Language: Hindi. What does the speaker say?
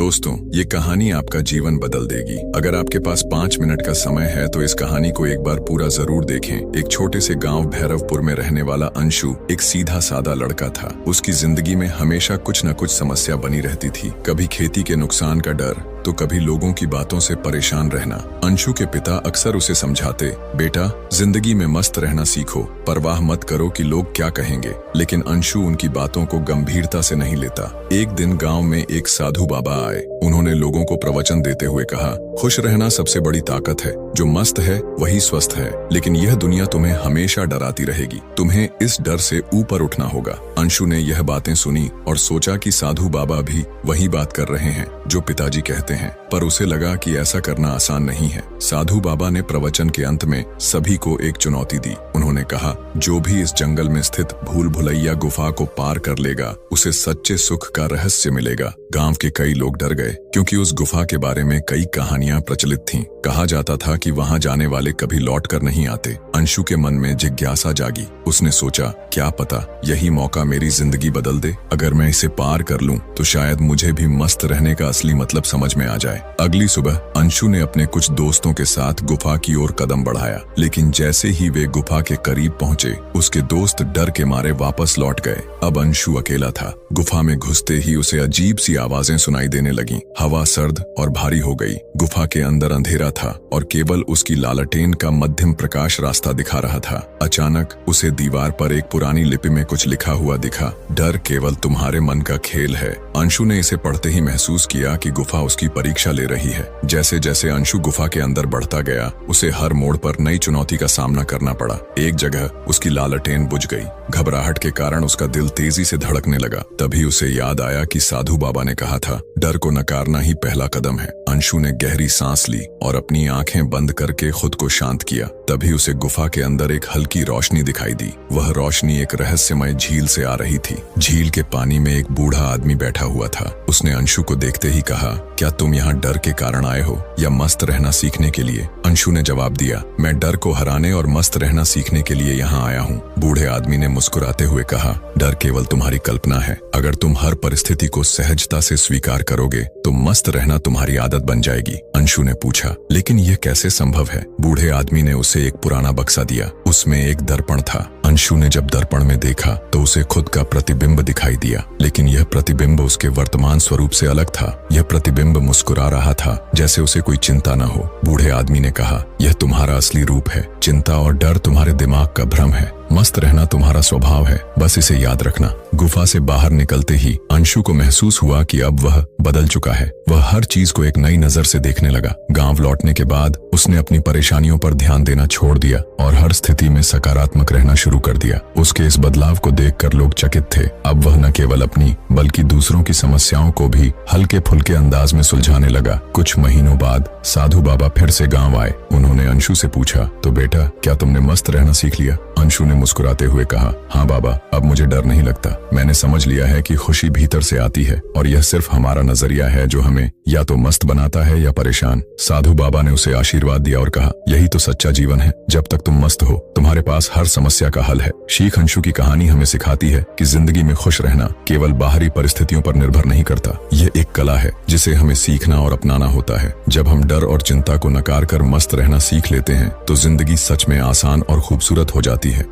दोस्तों, ये कहानी आपका जीवन बदल देगी। अगर आपके पास 5 मिनट का समय है तो इस कहानी को एक बार पूरा जरूर देखें। एक छोटे से गांव भैरवपुर में रहने वाला अंशु एक सीधा सादा लड़का था। उसकी जिंदगी में हमेशा कुछ न कुछ समस्या बनी रहती थी। कभी खेती के नुकसान का डर तो कभी लोगों की बातों से परेशान रहना। अंशु के पिता अक्सर उसे समझाते, बेटा जिंदगी में मस्त रहना सीखो, परवाह मत करो कि लोग क्या कहेंगे। लेकिन अंशु उनकी बातों को गंभीरता से नहीं लेता। एक दिन गांव में एक साधु बाबा आए। उन्होंने लोगों को प्रवचन देते हुए कहा, खुश रहना सबसे बड़ी ताकत है। जो मस्त है वही स्वस्थ है, लेकिन यह दुनिया तुम्हें हमेशा डराती रहेगी। तुम्हें इस डर से ऊपर उठना होगा। अंशु ने यह बातें सुनी और सोचा कि साधु बाबा भी वही बात कर रहे हैं जो पिताजी कहते हैं, पर उसे लगा कि ऐसा करना आसान नहीं है। साधु बाबा ने प्रवचन के अंत में सभी को एक चुनौती दी। उन्होंने कहा, जो भी इस जंगल में स्थित भूल भुलैया गुफा को पार कर लेगा, उसे सच्चे सुख का रहस्य मिलेगा। गांव के कई लोग डर गए, क्योंकि उस गुफा के बारे में कई कहानियां प्रचलित थीं। कहा जाता था कि वहां जाने वाले कभी लौट कर नहीं आते। अंशु के मन में जिज्ञासा जागी। उसने सोचा, क्या पता यही मौका मेरी जिंदगी बदल दे। अगर मैं इसे पार कर लूं तो शायद मुझे भी मस्त रहने का असली मतलब समझ में आ जाए। अगली सुबह अंशु ने अपने कुछ दोस्तों के साथ गुफा की ओर कदम बढ़ाया, लेकिन जैसे ही वे गुफा के करीब पहुंचे, उसके दोस्त डर के मारे वापस लौट गए। अब अंशु अकेला था। गुफा में घुसते ही उसे अजीब सी आवाजें सुनाई देने लगीं। हवा सर्द और भारी हो गई। गुफा के अंदर अंधेरा था और केवल उसकी लालटेन का मध्यम प्रकाश रास्ता दिखा रहा था। अचानक उसे दीवार पर एक पुरानी लिपि में कुछ लिखा हुआ दिखा, डर केवल तुम्हारे मन का खेल है। अंशु ने इसे पढ़ते ही महसूस किया कि गुफा उसकी परीक्षा ले रही है। जैसे जैसे अंशु गुफा के अंदर बढ़ता गया, उसे हर मोड़ पर नई चुनौती का सामना करना पड़ा। एक जगह उसकी लालटेन बुझ गई। घबराहट के कारण उसका दिल तेजी से धड़कने लगा। तभी उसे याद आया कि साधु बाबा ने कहा था, डर को नकारना ही पहला कदम है। अंशु ने गहरी सांस ली और अपनी आंखें बंद करके खुद को शांत किया। तभी उसे गुफा के अंदर एक हल्की रोशनी दिखाई दी। वह रोशनी एक रहस्यमय झील से आ रही थी। झील के पानी में एक बूढ़ा आदमी बैठा हुआ था। उसने अंशु को देखते ही कहा, क्या तुम यहाँ डर के कारण आए हो या मस्त रहना सीखने के लिए? अंशु ने जवाब दिया, मैं डर को हराने और मस्त रहना सीखने के लिए यहाँ आया हूँ। बूढ़े आदमी ने मुस्कुराते हुए कहा, डर केवल तुम्हारी कल्पना है। अगर तुम हर परिस्थिति को सहजता से स्वीकार करोगे तो मस्त रहना तुम्हारी आदत बन जाएगी। अंशु ने पूछा, लेकिन यह कैसे संभव है? बूढ़े आदमी ने उसे एक पुराना बक्सा दिया। उसमें एक दर्पण था। अंशु ने जब दर्पण में देखा तो उसे खुद का प्रतिबिंब दिखाई दिया, लेकिन यह प्रतिबिंब उसके वर्तमान स्वरूप से अलग था। यह प्रतिबिंब मुस्कुरा रहा था, जैसे उसे कोई चिंता न हो। बूढ़े आदमी ने कहा, यह तुम्हारा असली रूप है। चिंता और डर तुम्हारे दिमाग का भ्रम है। मस्त रहना तुम्हारा स्वभाव है, बस इसे याद रखना। गुफा से बाहर निकलते ही अंशु को महसूस हुआ कि अब वह बदल चुका है। वह हर चीज को एक नई नजर से देखने लगा। गांव लौटने के बाद उसने अपनी परेशानियों पर ध्यान देना छोड़ दिया और हर स्थिति में सकारात्मक रहना शुरू कर दिया। उसके इस बदलाव को देखकर लोग चकित थे। अब वह न केवल अपनी बल्कि दूसरों की समस्याओं को भी हल्के फुल्के अंदाज में सुलझाने लगा। कुछ महीनों बाद साधु बाबा फिर से गाँव आए। उन्होंने अंशु से पूछा, तो बेटा क्या तुमने मस्त रहना सीख लिया? अंशु ने मुस्कुराते हुए कहा, हाँ बाबा, अब मुझे डर नहीं लगता। मैंने समझ लिया है कि खुशी भीतर से आती है और यह सिर्फ हमारा नजरिया है जो हमें या तो मस्त बनाता है या परेशान। साधु बाबा ने उसे आशीर्वाद दिया और कहा, यही तो सच्चा जीवन है। जब तक तुम मस्त हो, तुम्हारे पास हर समस्या का हल है। शीख अंशु की कहानी हमें सिखाती है कि जिंदगी में खुश रहना केवल बाहरी परिस्थितियों पर निर्भर नहीं करता। यह एक कला है जिसे हमें सीखना और अपनाना होता है। जब हम डर और चिंता को नकार कर मस्त रहना सीख लेते हैं तो जिंदगी सच में आसान और खूबसूरत हो जाती है।